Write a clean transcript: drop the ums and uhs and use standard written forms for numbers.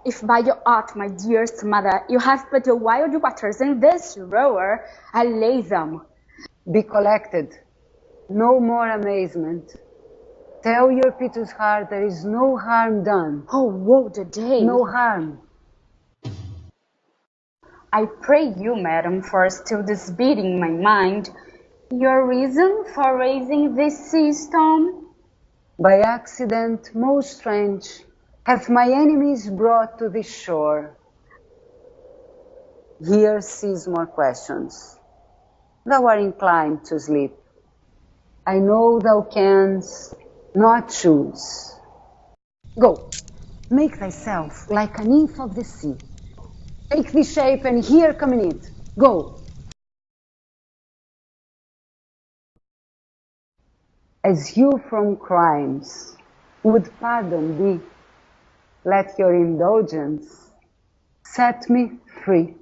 If by your art, my dearest mother, you have put the wild waters in this rower, I lay them. Be collected. No more amazement. Tell your piteous heart there is no harm done. Oh, woe the day! No harm. I pray you, madam, for still this beating my mind, your reason for raising this sea stone? By accident most strange, hath my enemies brought to this shore. Here cease more questions. Thou art inclined to sleep. I know thou canst not choose. Go, make thyself like a nymph of the sea. Take this shape and here come in it. Go. As you from crimes would pardon thee, let your indulgence set me free.